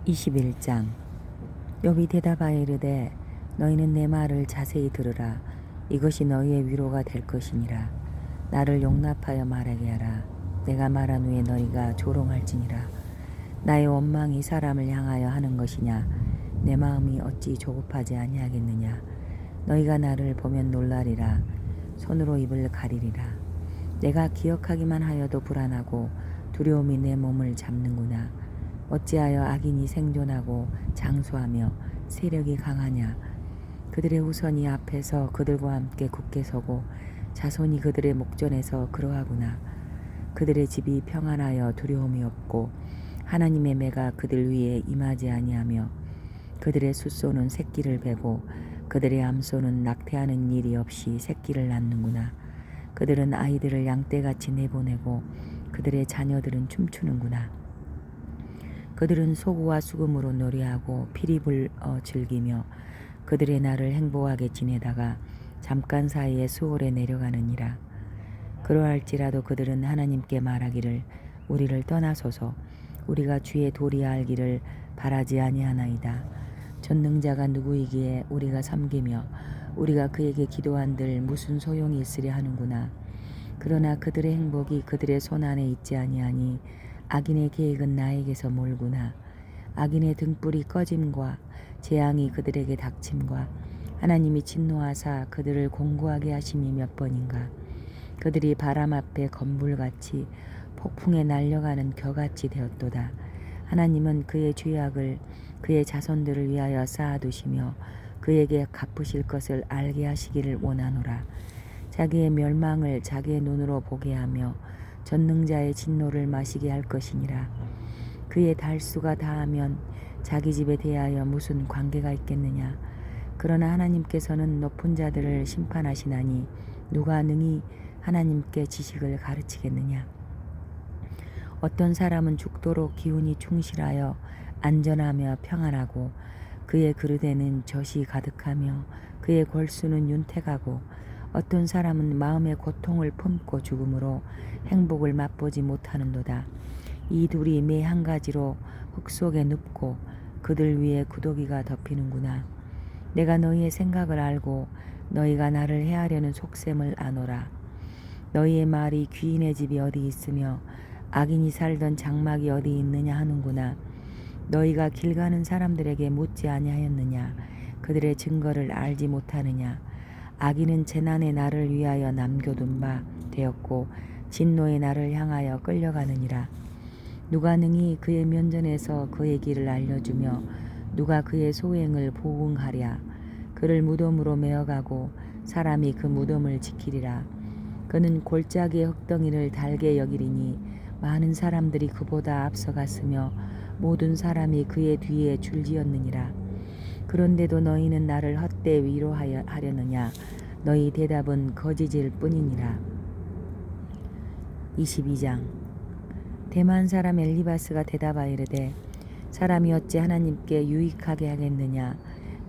21장. 욥이 대답하여 이르되 너희는 내 말을 자세히 들으라. 이것이 너희의 위로가 될 것이니라. 나를 용납하여 말하게 하라. 내가 말한 후에 너희가 조롱할지니라. 나의 원망이 사람을 향하여 하는 것이냐? 내 마음이 어찌 조급하지 아니하겠느냐? 너희가 나를 보면 놀라리라. 손으로 입을 가리리라. 내가 기억하기만 하여도 불안하고 두려움이 내 몸을 잡는구나. 어찌하여 악인이 생존하고 장수하며 세력이 강하냐? 그들의 후손이 앞에서 그들과 함께 굳게 서고 자손이 그들의 목전에서 그러하구나. 그들의 집이 평안하여 두려움이 없고 하나님의 매가 그들 위에 임하지 아니하며 그들의 숫소는 새끼를 베고 그들의 암소는 낙태하는 일이 없이 새끼를 낳는구나. 그들은 아이들을 양떼같이 내보내고 그들의 자녀들은 춤추는구나. 그들은 소구와 수금으로 노래하고 피리불어 즐기며 그들의 날을 행복하게 지내다가 잠깐 사이에 수월에 내려가느니라. 그러할지라도 그들은 하나님께 말하기를 우리를 떠나소서. 우리가 주의 도리에 알기를 바라지 아니하나이다. 전능자가 누구이기에 우리가 섬기며 우리가 그에게 기도한들 무슨 소용이 있으려 하는구나. 그러나 그들의 행복이 그들의 손안에 있지 아니하니 악인의 계획은 나에게서 멀구나. 악인의 등불이 꺼짐과 재앙이 그들에게 닥침과 하나님이 진노하사 그들을 공고하게 하심이 몇 번인가. 그들이 바람 앞에 건불같이 폭풍에 날려가는 겨같이 되었도다. 하나님은 그의 죄악을 그의 자손들을 위하여 쌓아두시며 그에게 갚으실 것을 알게 하시기를 원하노라. 자기의 멸망을 자기의 눈으로 보게 하며 전능자의 진노를 마시게 할 것이니라. 그의 달수가 다하면 자기 집에 대하여 무슨 관계가 있겠느냐. 그러나 하나님께서는 높은 자들을 심판하시나니 누가 능히 하나님께 지식을 가르치겠느냐. 어떤 사람은 죽도록 기운이 충실하여 안전하며 평안하고 그의 그릇에는 젖이 가득하며 그의 골수는 윤택하고 어떤 사람은 마음의 고통을 품고 죽음으로 행복을 맛보지 못하는도다. 이 둘이 매 한 가지로 흙 속에 눕고 그들 위에 구더기가 덮이는구나. 내가 너희의 생각을 알고 너희가 나를 해하려는 속셈을 아노라. 너희의 말이 귀인의 집이 어디 있으며 악인이 살던 장막이 어디 있느냐 하는구나. 너희가 길 가는 사람들에게 묻지 아니하였느냐. 그들의 증거를 알지 못하느냐. 악인은 재난의 날을 위하여 남겨둔 바 되었고 진노의 날을 향하여 끌려가느니라. 누가 능히 그의 면전에서 그의 길을 알려주며 누가 그의 소행을 보응하랴. 그를 무덤으로 메어가고 사람이 그 무덤을 지키리라. 그는 골짜기의 흙덩이를 달게 여기리니 많은 사람들이 그보다 앞서갔으며 모든 사람이 그의 뒤에 줄지었느니라. 그런데도 너희는 나를 헛되이 위로하려느냐. 너희 대답은 거짓일 뿐이니라. 22장. 대만 사람 엘리바스가 대답하여 이르되 사람이 어찌 하나님께 유익하게 하겠느냐.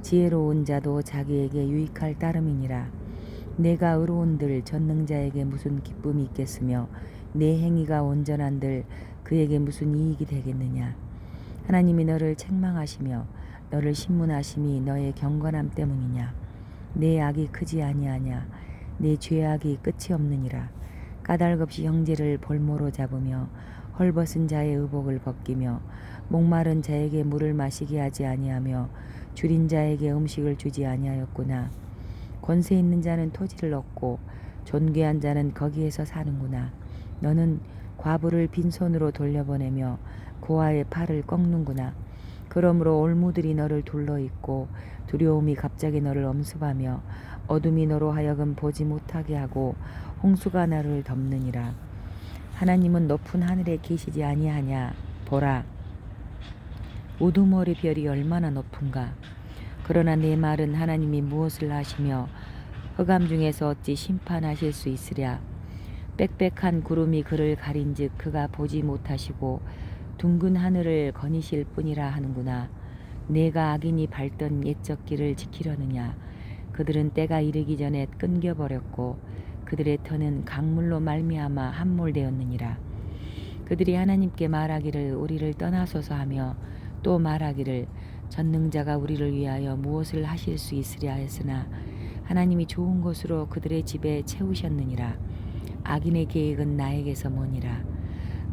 지혜로운 자도 자기에게 유익할 따름이니라. 내가 의로운들 전능자에게 무슨 기쁨이 있겠으며 내 행위가 온전한들 그에게 무슨 이익이 되겠느냐. 하나님이 너를 책망하시며 너를 신문하심이 너의 경건함 때문이냐. 내 악이 크지 아니하냐. 내 죄악이 끝이 없느니라. 까닭없이 형제를 볼모로 잡으며 헐벗은 자의 의복을 벗기며 목마른 자에게 물을 마시게 하지 아니하며 줄인 자에게 음식을 주지 아니하였구나. 권세 있는 자는 토지를 얻고 존귀한 자는 거기에서 사는구나. 너는 과부를 빈손으로 돌려보내며 고아의 팔을 꺾는구나. 그러므로 올무들이 너를 둘러있고 두려움이 갑자기 너를 엄습하며 어둠이 너로 하여금 보지 못하게 하고 홍수가 나를 덮느니라. 하나님은 높은 하늘에 계시지 아니하냐. 보라, 우두머리 별이 얼마나 높은가. 그러나 내 말은 하나님이 무엇을 하시며 흑암 중에서 어찌 심판하실 수 있으랴. 빽빽한 구름이 그를 가린즉 그가 보지 못하시고 둥근 하늘을 거니실 뿐이라 하는구나. 내가 악인이 밟던 옛적 길을 지키려느냐. 그들은 때가 이르기 전에 끊겨버렸고 그들의 터는 강물로 말미암아 함몰되었느니라. 그들이 하나님께 말하기를 우리를 떠나소서 하며 또 말하기를 전능자가 우리를 위하여 무엇을 하실 수 있으랴 했으나 하나님이 좋은 것으로 그들의 집에 채우셨느니라. 악인의 계획은 나에게서 머니라.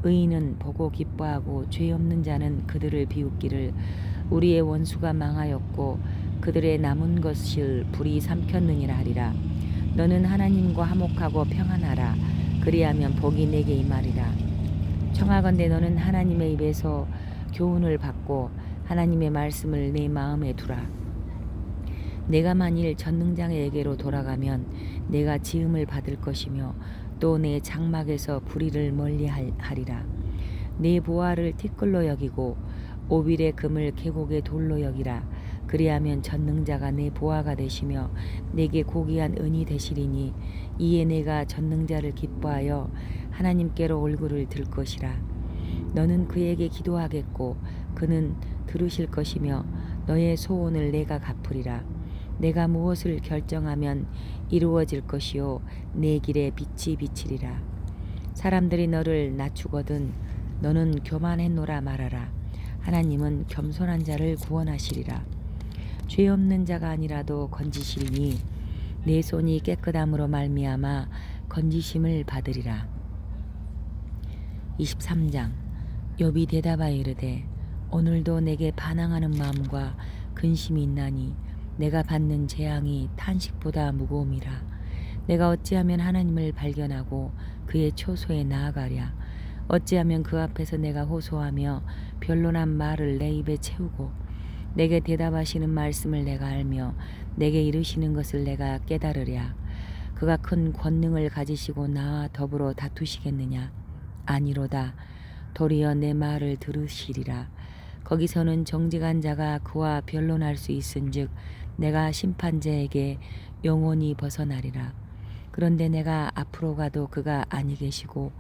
의인은 보고 기뻐하고 죄 없는 자는 그들을 비웃기를 우리의 원수가 망하였고 그들의 남은 것을 불이 삼켰느니라 하리라. 너는 하나님과 화목하고 평안하라. 그리하면 복이 내게 임하리라. 청하건대 너는 하나님의 입에서 교훈을 받고 하나님의 말씀을 내 마음에 두라. 내가 만일 전능자에게로 돌아가면 내가 지음을 받을 것이며 또 내 장막에서 불의를 멀리하리라. 내 보화를 티끌로 여기고 오빌의 금을 계곡의 돌로 여기라. 그리하면 전능자가 내 보화가 되시며 내게 고귀한 은이 되시리니 이에 내가 전능자를 기뻐하여 하나님께로 얼굴을 들 것이라. 너는 그에게 기도하겠고 그는 들으실 것이며 너의 소원을 내가 갚으리라. 내가 무엇을 결정하면 이루어질 것이요 내 길에 빛이 비치리라. 사람들이 너를 낮추거든 너는 교만했노라 말하라. 하나님은 겸손한 자를 구원하시리라. 죄 없는 자가 아니라도 건지시리니 내 손이 깨끗함으로 말미암아 건지심을 받으리라. 23장. 욥이 대답하여 이르되 오늘도 내게 반항하는 마음과 근심이 있나니 내가 받는 재앙이 탄식보다 무거움이라. 내가 어찌하면 하나님을 발견하고 그의 초소에 나아가랴. 어찌하면 그 앞에서 내가 호소하며 변론한 말을 내 입에 채우고 내게 대답하시는 말씀을 내가 알며 내게 이르시는 것을 내가 깨달으랴. 그가 큰 권능을 가지시고 나와 더불어 다투시겠느냐? 아니로다. 도리어 내 말을 들으시리라. 거기서는 정직한 자가 그와 변론할 수 있은즉 내가 심판자에게 영원히 벗어나리라. 그런데 내가 앞으로 가도 그가 아니 계시고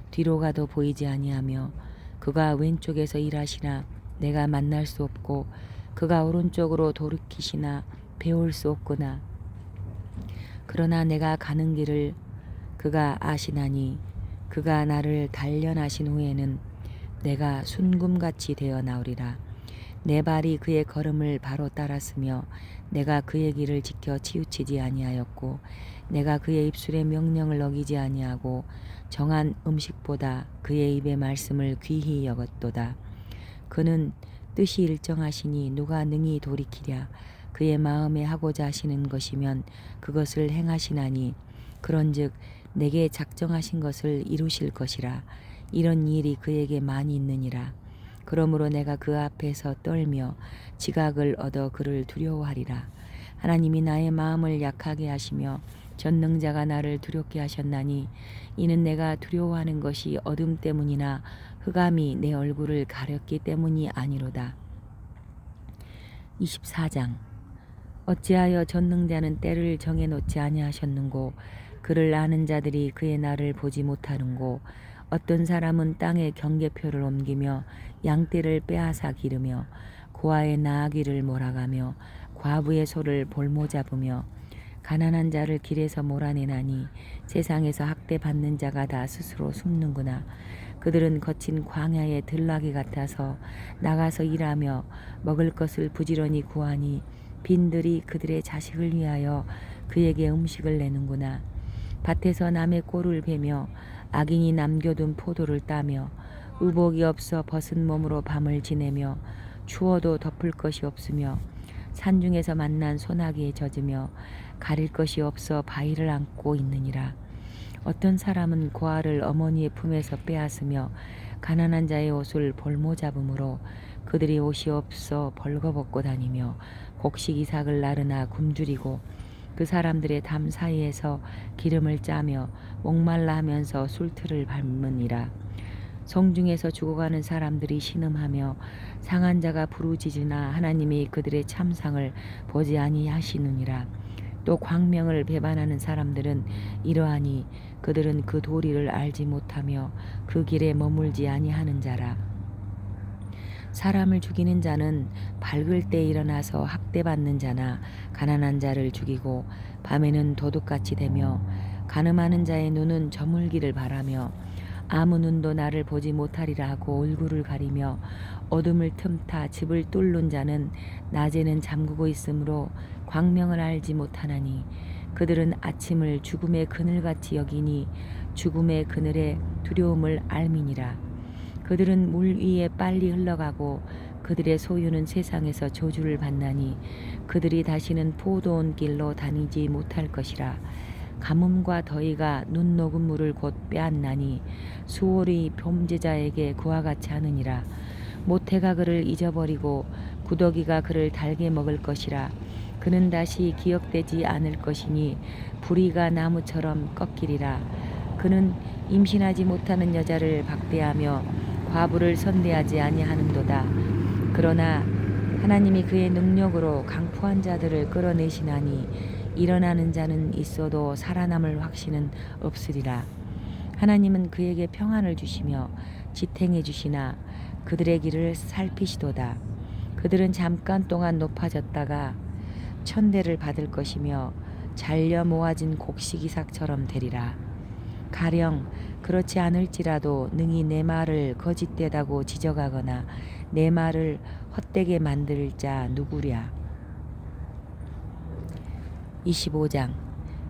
뒤로 가도 보이지 아니하며 그가 왼쪽에서 일하시나 내가 만날 수 없고 그가 오른쪽으로 돌이키시나 배울 수 없구나. 그러나 내가 가는 길을 그가 아시나니 그가 나를 단련하신 후에는 내가 순금같이 되어 나오리라. 내 발이 그의 걸음을 바로 따랐으며 내가 그의 길을 지켜 치우치지 아니하였고 내가 그의 입술의 명령을 어기지 아니하고 정한 음식보다 그의 입의 말씀을 귀히 여겼도다. 그는 뜻이 일정하시니 누가 능히 돌이키랴. 그의 마음에 하고자 하시는 것이면 그것을 행하시나니 그런즉 내게 작정하신 것을 이루실 것이라. 이런 일이 그에게 많이 있느니라. 그러므로 내가 그 앞에서 떨며 지각을 얻어 그를 두려워하리라. 하나님이 나의 마음을 약하게 하시며 전능자가 나를 두렵게 하셨나니 이는 내가 두려워하는 것이 어둠 때문이나 흑암이 내 얼굴을 가렸기 때문이 아니로다. 24장. 어찌하여 전능자는 때를 정해놓지 아니하셨는고 그를 아는 자들이 그의 날을 보지 못하는고 어떤 사람은 땅에 경계표를 옮기며 양떼를 빼앗아 기르며 고아의 나아기를 몰아가며 과부의 소를 볼모 잡으며 가난한 자를 길에서 몰아내나니 세상에서 학대받는 자가 다 스스로 숨는구나. 그들은 거친 광야의 들나귀 같아서 나가서 일하며 먹을 것을 부지런히 구하니 빈들이 그들의 자식을 위하여 그에게 음식을 내는구나. 밭에서 남의 꼴을 베며 악인이 남겨둔 포도를 따며 의복이 없어 벗은 몸으로 밤을 지내며 추워도 덮을 것이 없으며 산중에서 만난 소나기에 젖으며 가릴 것이 없어 바위를 안고 있느니라. 어떤 사람은 고아를 어머니의 품에서 빼앗으며 가난한 자의 옷을 볼모 잡음으로 그들이 옷이 없어 벌거벗고 다니며 곡식 이삭을 나르나 굶주리고 그 사람들의 담 사이에서 기름을 짜며 목말라 하면서 술틀을 밟으니라. 성중에서 죽어가는 사람들이 신음하며 상한 자가 부르짖으나 하나님이 그들의 참상을 보지 아니하시느니라. 또 광명을 배반하는 사람들은 이러하니 그들은 그 도리를 알지 못하며 그 길에 머물지 아니하는 자라. 사람을 죽이는 자는 밝을 때 일어나서 학대받는 자나 가난한 자를 죽이고 밤에는 도둑같이 되며 가늠하는 자의 눈은 저물기를 바라며 아무 눈도 나를 보지 못하리라 하고 얼굴을 가리며 어둠을 틈타 집을 뚫는 자는 낮에는 잠그고 있으므로 광명을 알지 못하나니 그들은 아침을 죽음의 그늘같이 여기니 죽음의 그늘의 두려움을 알미니라. 그들은 물 위에 빨리 흘러가고 그들의 소유는 세상에서 저주를 받나니 그들이 다시는 포도원 길로 다니지 못할 것이라. 가뭄과 더위가 눈 녹은 물을 곧 빼앗나니 수월이 범죄자에게 그와 같이 하느니라. 모태가 그를 잊어버리고 구더기가 그를 달게 먹을 것이라. 그는 다시 기억되지 않을 것이니 부리가 나무처럼 꺾이리라. 그는 임신하지 못하는 여자를 박대하며 과부를 선대하지 아니하는도다. 그러나 하나님이 그의 능력으로 강포한 자들을 끌어내시나니 일어나는 자는 있어도 살아남을 확신은 없으리라. 하나님은 그에게 평안을 주시며 지탱해 주시나 그들의 길을 살피시도다. 그들은 잠깐 동안 높아졌다가 천대를 받을 것이며 잘려 모아진 곡식이삭처럼 되리라. 가령 그렇지 않을지라도 능히 내 말을 거짓되다고 지적하거나 내 말을 헛되게 만들 자 누구랴. 25장.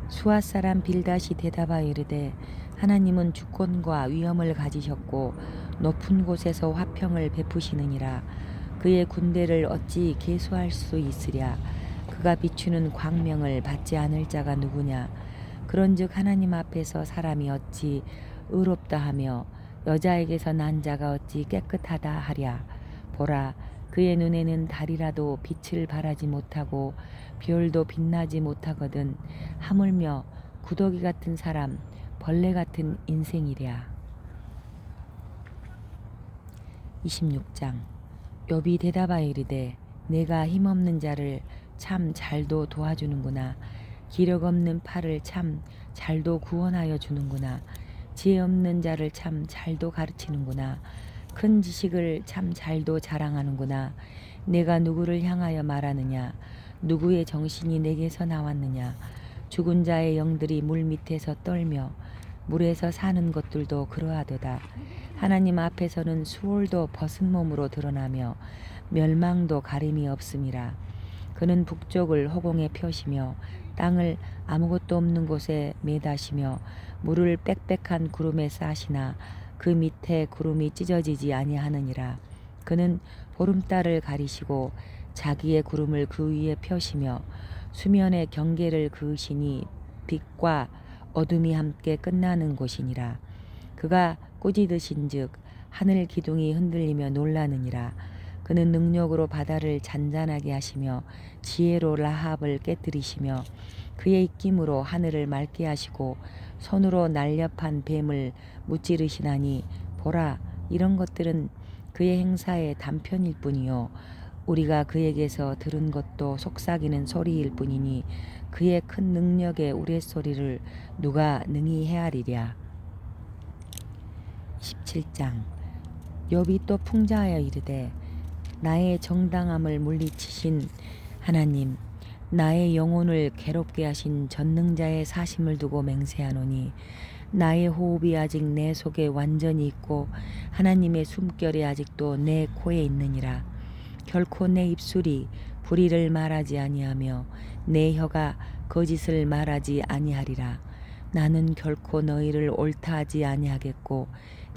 수앗 사람 빌닷이 대답하여 이르되 하나님은 주권과 위엄을 가지셨고 높은 곳에서 화평을 베푸시느니라. 그의 군대를 어찌 계수할 수 있으랴. 그가 비추는 광명을 받지 않을 자가 누구냐. 그런즉 하나님 앞에서 사람이 어찌 의롭다 하며 여자에게서 난 자가 어찌 깨끗하다 하랴. 보라, 그의 눈에는 달이라도 빛을 발하지 못하고 별도 빛나지 못하거든 하물며 구더기 같은 사람, 벌레 같은 인생이랴. 26장. 욥이 대답하여 이르되 내가 힘없는 자를 참 잘도 도와주는구나. 기력 없는 팔을 참 잘도 구원하여 주는구나. 지혜 없는 자를 참 잘도 가르치는구나. 큰 지식을 참 잘도 자랑하는구나. 내가 누구를 향하여 말하느냐. 누구의 정신이 내게서 나왔느냐. 죽은 자의 영들이 물 밑에서 떨며 물에서 사는 것들도 그러하도다. 하나님 앞에서는 수월도 벗은 몸으로 드러나며 멸망도 가림이 없음이라. 그는 북쪽을 허공에 펴시며 땅을 아무것도 없는 곳에 매다시며 물을 빽빽한 구름에 싸시나 그 밑에 구름이 찢어지지 아니하느니라. 그는 보름달을 가리시고 자기의 구름을 그 위에 펴시며 수면의 경계를 그으시니 빛과 어둠이 함께 끝나는 곳이니라. 그가 꾸짖으신즉 하늘 기둥이 흔들리며 놀라느니라. 그는 능력으로 바다를 잔잔하게 하시며 지혜로 라합을 깨뜨리시며 그의 입김으로 하늘을 맑게 하시고 손으로 날렵한 뱀을 무찌르시나니 보라, 이런 것들은 그의 행사의 단편일 뿐이요 우리가 그에게서 들은 것도 속삭이는 소리일 뿐이니 그의 큰 능력의 우레소리를 누가 능히 헤아리랴. 17장. 욥이 또 풍자하여 이르되 나의 정당함을 물리치신 하나님, 나의 영혼을 괴롭게 하신 전능자의 사심을 두고 맹세하노니 나의 호흡이 아직 내 속에 완전히 있고 하나님의 숨결이 아직도 내 코에 있느니라. 결코 내 입술이 불의를 말하지 아니하며 내 혀가 거짓을 말하지 아니하리라. 나는 결코 너희를 옳다 하지 아니하겠고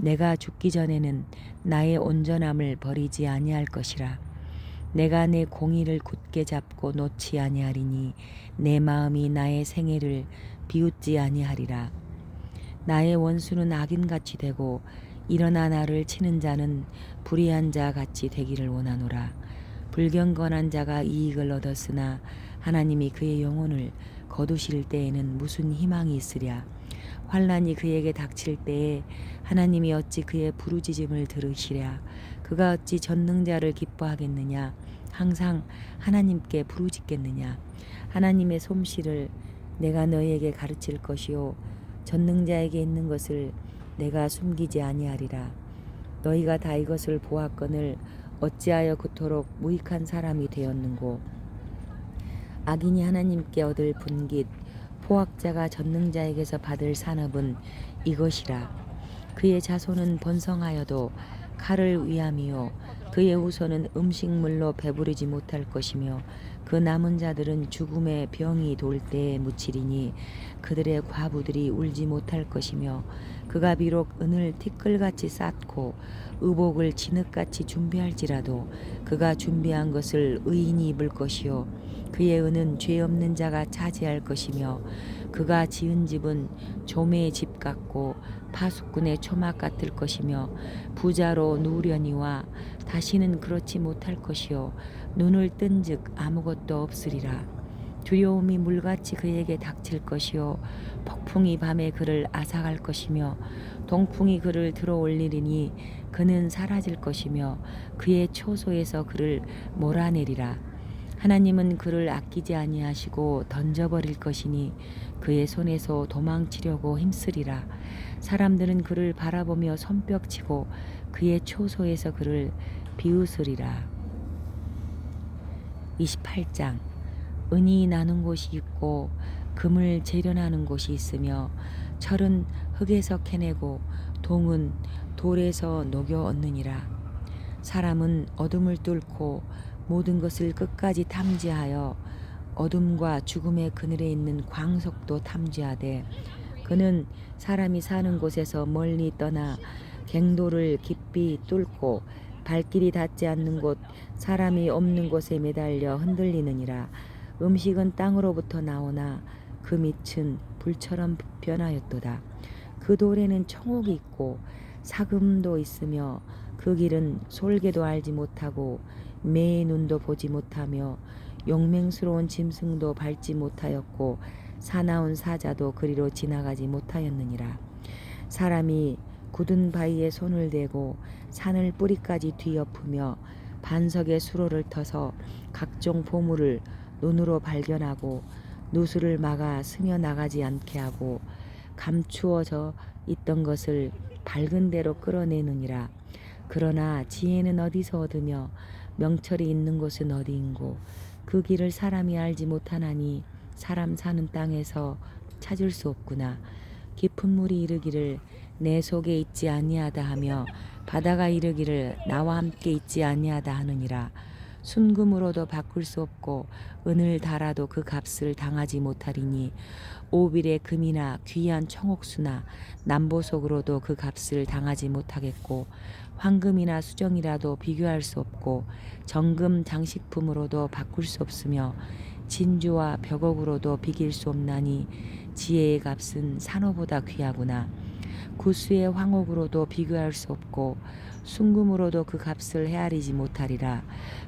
내가 죽기 전에는 나의 온전함을 버리지 아니할 것이라. 내가 내 공의를 굳게 잡고 놓지 아니하리니 내 마음이 나의 생애를 비웃지 아니하리라. 나의 원수는 악인같이 되고 일어나 나를 치는 자는 불의한 자 같이 되기를 원하노라. 불경건한 자가 이익을 얻었으나 하나님이 그의 영혼을 거두실 때에는 무슨 희망이 있으랴. 환난이 그에게 닥칠 때에 하나님이 어찌 그의 부르짖음을 들으시랴. 그가 어찌 전능자를 기뻐하겠느냐. 항상 하나님께 부르짖겠느냐. 하나님의 솜씨를 내가 너희에게 가르칠 것이요 전능자에게 있는 것을 내가 숨기지 아니하리라. 너희가 다 이것을 보았거늘 어찌하여 그토록 무익한 사람이 되었는고. 악인이 하나님께 얻을 분깃 포악자가 전능자에게서 받을 산업은 이것이라. 그의 자손은 번성하여도 칼을 위함이요 그의 후손은 음식물로 배부르지 못할 것이며 그 남은 자들은 죽음의 병이 돌 때에 묻히리니 그들의 과부들이 울지 못할 것이며 그가 비록 은을 티끌같이 쌓고 의복을 진흙같이 준비할지라도 그가 준비한 것을 의인이 입을 것이요 그의 은은 죄 없는 자가 차지할 것이며 그가 지은 집은 조매의 집 같고 파수꾼의 초막 같을 것이며 부자로 누우려니와 다시는 그렇지 못할 것이요 눈을 뜬즉 아무것도 없으리라. 두려움이 물같이 그에게 닥칠 것이요 폭풍이 밤에 그를 앗아갈 것이며 동풍이 그를 들어올리리니 그는 사라질 것이며 그의 초소에서 그를 몰아내리라. 하나님은 그를 아끼지 아니하시고 던져버릴 것이니 그의 손에서 도망치려고 힘쓰리라. 사람들은 그를 바라보며 손뼉치고 그의 초소에서 그를 비웃으리라. 28장 은이 나는 곳이 있고 금을 재련하는 곳이 있으며 철은 흙에서 캐내고 동은 돌에서 녹여 얻느니라. 사람은 어둠을 뚫고 모든 것을 끝까지 탐지하여 어둠과 죽음의 그늘에 있는 광석도 탐지하되 그는 사람이 사는 곳에서 멀리 떠나 갱도를 깊이 뚫고 발길이 닿지 않는 곳 사람이 없는 곳에 매달려 흔들리느니라. 음식은 땅으로부터 나오나 그 밑은 불처럼 변하였도다. 그 돌에는 청옥이 있고 사금도 있으며 그 길은 솔개도 알지 못하고 매의 눈도 보지 못하며 용맹스러운 짐승도 밟지 못하였고 사나운 사자도 그리로 지나가지 못하였느니라. 사람이 굳은 바위에 손을 대고 산을 뿌리까지 뒤엎으며 반석의 수로를 터서 각종 보물을 눈으로 발견하고 누수를 막아 스며 나가지 않게 하고 감추어져 있던 것을 밝은 대로 끌어내느니라. 그러나 지혜는 어디서 얻으며 명철이 있는 곳은 어디인고 그 길을 사람이 알지 못하나니 사람 사는 땅에서 찾을 수 없구나. 깊은 물이 이르기를 내 속에 있지 아니하다 하며 바다가 이르기를 나와 함께 있지 아니하다 하느니라. 순금으로도 바꿀 수 없고 은을 달아도 그 값을 당하지 못하리니 오빌의 금이나 귀한 청옥수나 남보석으로도 그 값을 당하지 못하겠고 황금이나 수정이라도 비교할 수 없고 정금 장식품으로도 바꿀 수 없으며 진주와 벽옥으로도 비길 수 없나니 지혜의 값은 산호보다 귀하구나. 구수의 황옥으로도 비교할 수 없고 순금으로도 그 값을 헤아리지 못하리라.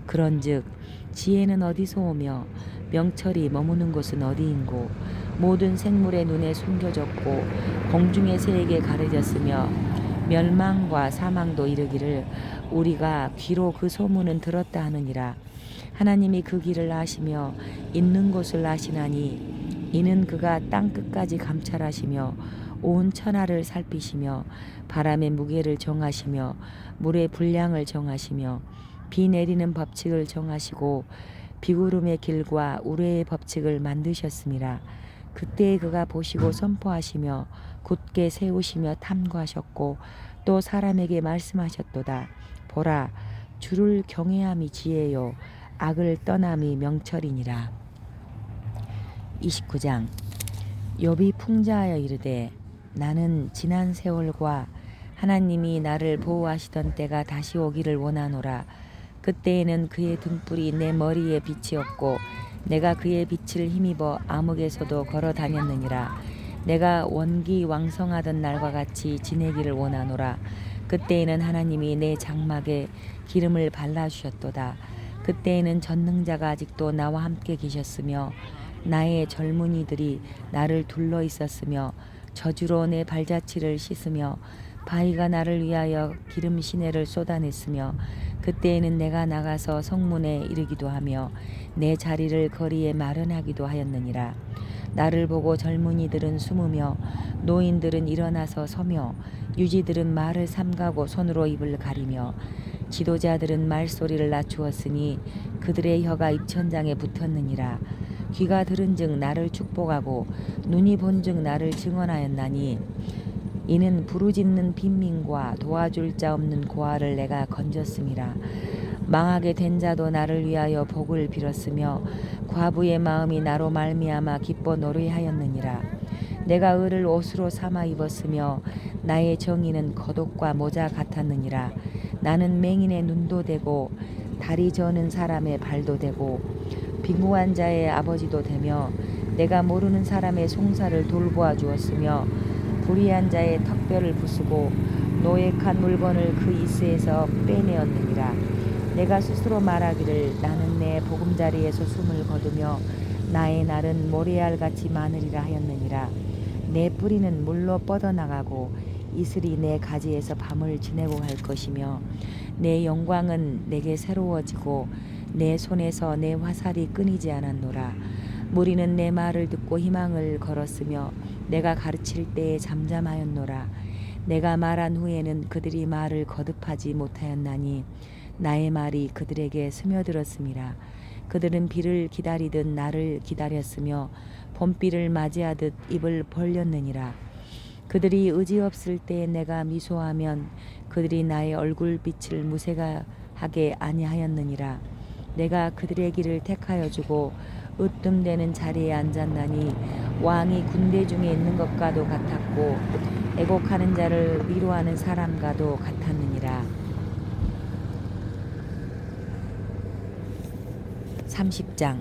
그런즉 지혜는 어디서 오며 명철이 머무는 곳은 어디인고 모든 생물의 눈에 숨겨졌고 공중의 새에게 가려졌으며 멸망과 사망도 이르기를 우리가 귀로 그 소문은 들었다 하느니라. 하나님이 그 길을 아시며 있는 곳을 아시나니 이는 그가 땅 끝까지 감찰하시며 온 천하를 살피시며 바람의 무게를 정하시며 물의 분량을 정하시며 비 내리는 법칙을 정하시고 비구름의 길과 우레의 법칙을 만드셨음이라. 그때에 그가 보시고 선포하시며 굳게 세우시며 탐구하셨고 또 사람에게 말씀하셨도다. 보라, 주를 경외함이 지혜요 악을 떠남이 명철이니라. 29장 욥이 풍자하여 이르되 나는 지난 세월과 하나님이 나를 보호하시던 때가 다시 오기를 원하노라. 그때에는 그의 등불이 내 머리에 빛이었고 내가 그의 빛을 힘입어 암흑에서도 걸어 다녔느니라. 내가 원기 왕성하던 날과 같이 지내기를 원하노라. 그때에는 하나님이 내 장막에 기름을 발라주셨도다. 그때에는 전능자가 아직도 나와 함께 계셨으며 나의 젊은이들이 나를 둘러 있었으며 저주로 내 발자취를 씻으며 바위가 나를 위하여 기름 시내를 쏟아냈으며 그때에는 내가 나가서 성문에 이르기도 하며 내 자리를 거리에 마련하기도 하였느니라. 나를 보고 젊은이들은 숨으며 노인들은 일어나서 서며 유지들은 말을 삼가고 손으로 입을 가리며 지도자들은 말소리를 낮추었으니 그들의 혀가 입천장에 붙었느니라. 귀가 들은즉 나를 축복하고 눈이 본즉 나를 증언하였나니 이는 부르짖는 빈민과 도와줄 자 없는 고아를 내가 건졌음이라. 망하게 된 자도 나를 위하여 복을 빌었으며 과부의 마음이 나로 말미암아 기뻐 노래하였느니라. 내가 을을 옷으로 삼아 입었으며 나의 정의는 겉옷과 모자 같았느니라. 나는 맹인의 눈도 되고 다리 저는 사람의 발도 되고 빈궁한 자의 아버지도 되며 내가 모르는 사람의 송사를 돌보아 주었으며 불의한 자의 턱뼈를 부수고 노획한 물건을 그 이스에서 빼내었느니라. 내가 스스로 말하기를 나는 내 보금자리에서 숨을 거두며 나의 날은 모래알같이 많으리라 하였느니라. 내 뿌리는 물로 뻗어나가고 이슬이 내 가지에서 밤을 지내고 갈 것이며 내 영광은 내게 새로워지고 내 손에서 내 화살이 끊이지 않았노라. 무리는 내 말을 듣고 희망을 걸었으며 내가 가르칠 때에 잠잠하였노라. 내가 말한 후에는 그들이 말을 거듭하지 못하였나니 나의 말이 그들에게 스며들었음이라. 그들은 비를 기다리듯 나를 기다렸으며 봄비를 맞이하듯 입을 벌렸느니라. 그들이 의지없을 때 내가 미소하면 그들이 나의 얼굴빛을 무색하게 아니하였느니라. 내가 그들의 길을 택하여 주고 으뜸되는 자리에 앉았나니 왕이 군대 중에 있는 것과도 같았고 애곡하는 자를 위로하는 사람과도 같았느니라. 30장.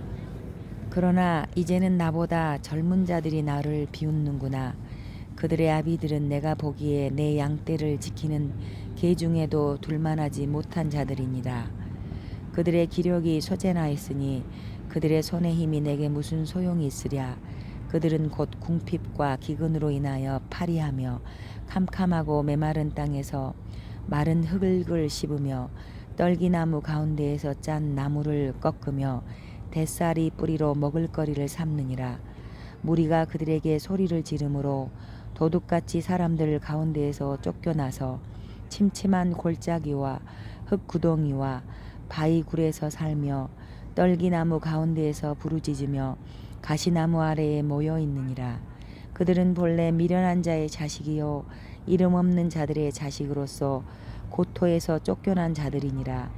그러나 이제는 나보다 젊은 자들이 나를 비웃는구나. 그들의 아비들은 내가 보기에 내 양떼를 지키는 개 중에도 둘만하지 못한 자들이니라. 그들의 기력이 소재나있으니 그들의 손의 힘이 내게 무슨 소용이 있으랴. 그들은 곧 궁핍과 기근으로 인하여 파리하며 캄캄하고 메마른 땅에서 마른 흙을 씹으며 떨기나무 가운데에서 짠 나무를 꺾으며 뱃살이 뿌리로 먹을거리를 삼느니라. 무리가 그들에게 소리를 지르므로 도둑같이 사람들 가운데에서 쫓겨나서 침침한 골짜기와 흙구덩이와 바위굴에서 살며 떨기나무 가운데에서 부르짖으며 가시나무 아래에 모여 있느니라. 그들은 본래 미련한 자의 자식이요 이름 없는 자들의 자식으로서 고토에서 쫓겨난 자들이니라.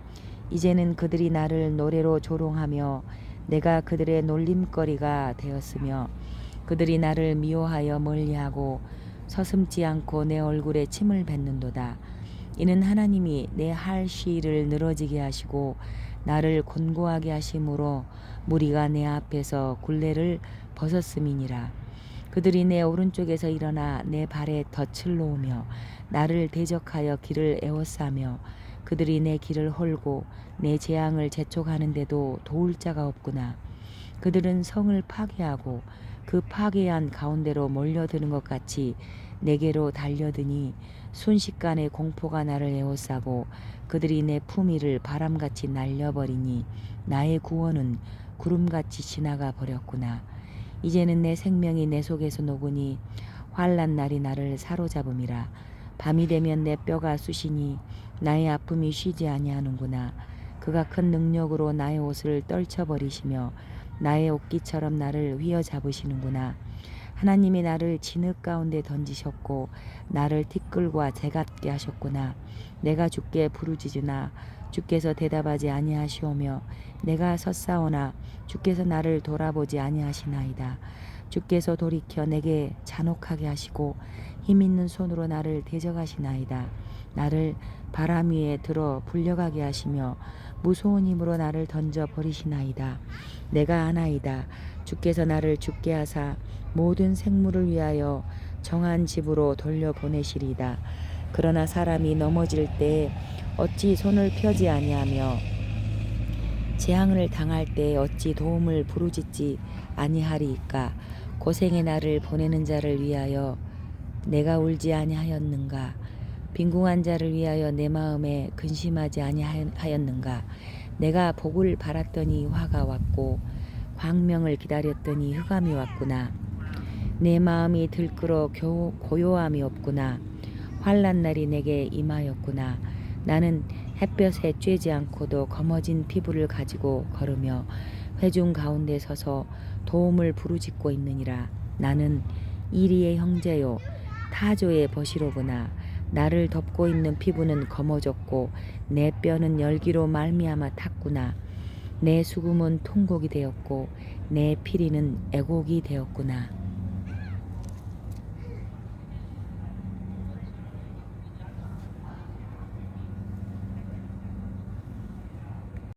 이제는 그들이 나를 노래로 조롱하며 내가 그들의 놀림거리가 되었으며 그들이 나를 미워하여 멀리하고 서슴지 않고 내 얼굴에 침을 뱉는도다. 이는 하나님이 내 할 시를 늘어지게 하시고 나를 곤고하게 하심으로 무리가 내 앞에서 굴레를 벗었음이니라. 그들이 내 오른쪽에서 일어나 내 발에 덫을 놓으며 나를 대적하여 길을 에워싸며 그들이 내 길을 헐고 내 재앙을 재촉하는데도 도울 자가 없구나. 그들은 성을 파괴하고 그 파괴한 가운데로 몰려드는 것 같이 내게로 달려드니 순식간에 공포가 나를 에워싸고 그들이 내 품위를 바람같이 날려버리니 나의 구원은 구름같이 지나가 버렸구나. 이제는 내 생명이 내 속에서 녹으니 환난 날이 나를 사로잡음이라. 밤이 되면 내 뼈가 쑤시니 나의 아픔이 쉬지 아니하는구나. 그가 큰 능력으로 나의 옷을 떨쳐버리시며 나의 옷깃처럼 나를 휘어잡으시는구나. 하나님이 나를 진흙 가운데 던지셨고 나를 티끌과 재 같게 하셨구나. 내가 주께 부르짖으나 주께서 대답하지 아니하시오며 내가 섰사오나 주께서 나를 돌아보지 아니하시나이다. 주께서 돌이켜 내게 잔혹하게 하시고 힘있는 손으로 나를 대적하시나이다. 나를 바람 위에 들어 불려가게 하시며 무서운 힘으로 나를 던져 버리시나이다. 내가 아나이다. 주께서 나를 죽게 하사 모든 생물을 위하여 정한 집으로 돌려보내시리이다. 그러나 사람이 넘어질 때 어찌 손을 펴지 아니하며 재앙을 당할 때 어찌 도움을 부르짖지 아니하리이까. 고생의 날을 보내는 자를 위하여 내가 울지 아니하였는가. 빈궁한 자를 위하여 내 마음에 근심하지 아니하였는가. 내가 복을 바랐더니 화가 왔고 광명을 기다렸더니 흑암이 왔구나. 내 마음이 들끓어 고요함이 없구나. 환난 날이 내게 임하였구나. 나는 햇볕에 쬐지 않고도 검어진 피부를 가지고 걸으며 회중 가운데 서서 도움을 부르짖고 있느니라. 나는 이리의 형제요 타조의 벗이로구나. 나를 덮고 있는 피부는 검어졌고 내 뼈는 열기로 말미암아 탔구나. 내 수금은 통곡이 되었고 내 피리는 애곡이 되었구나.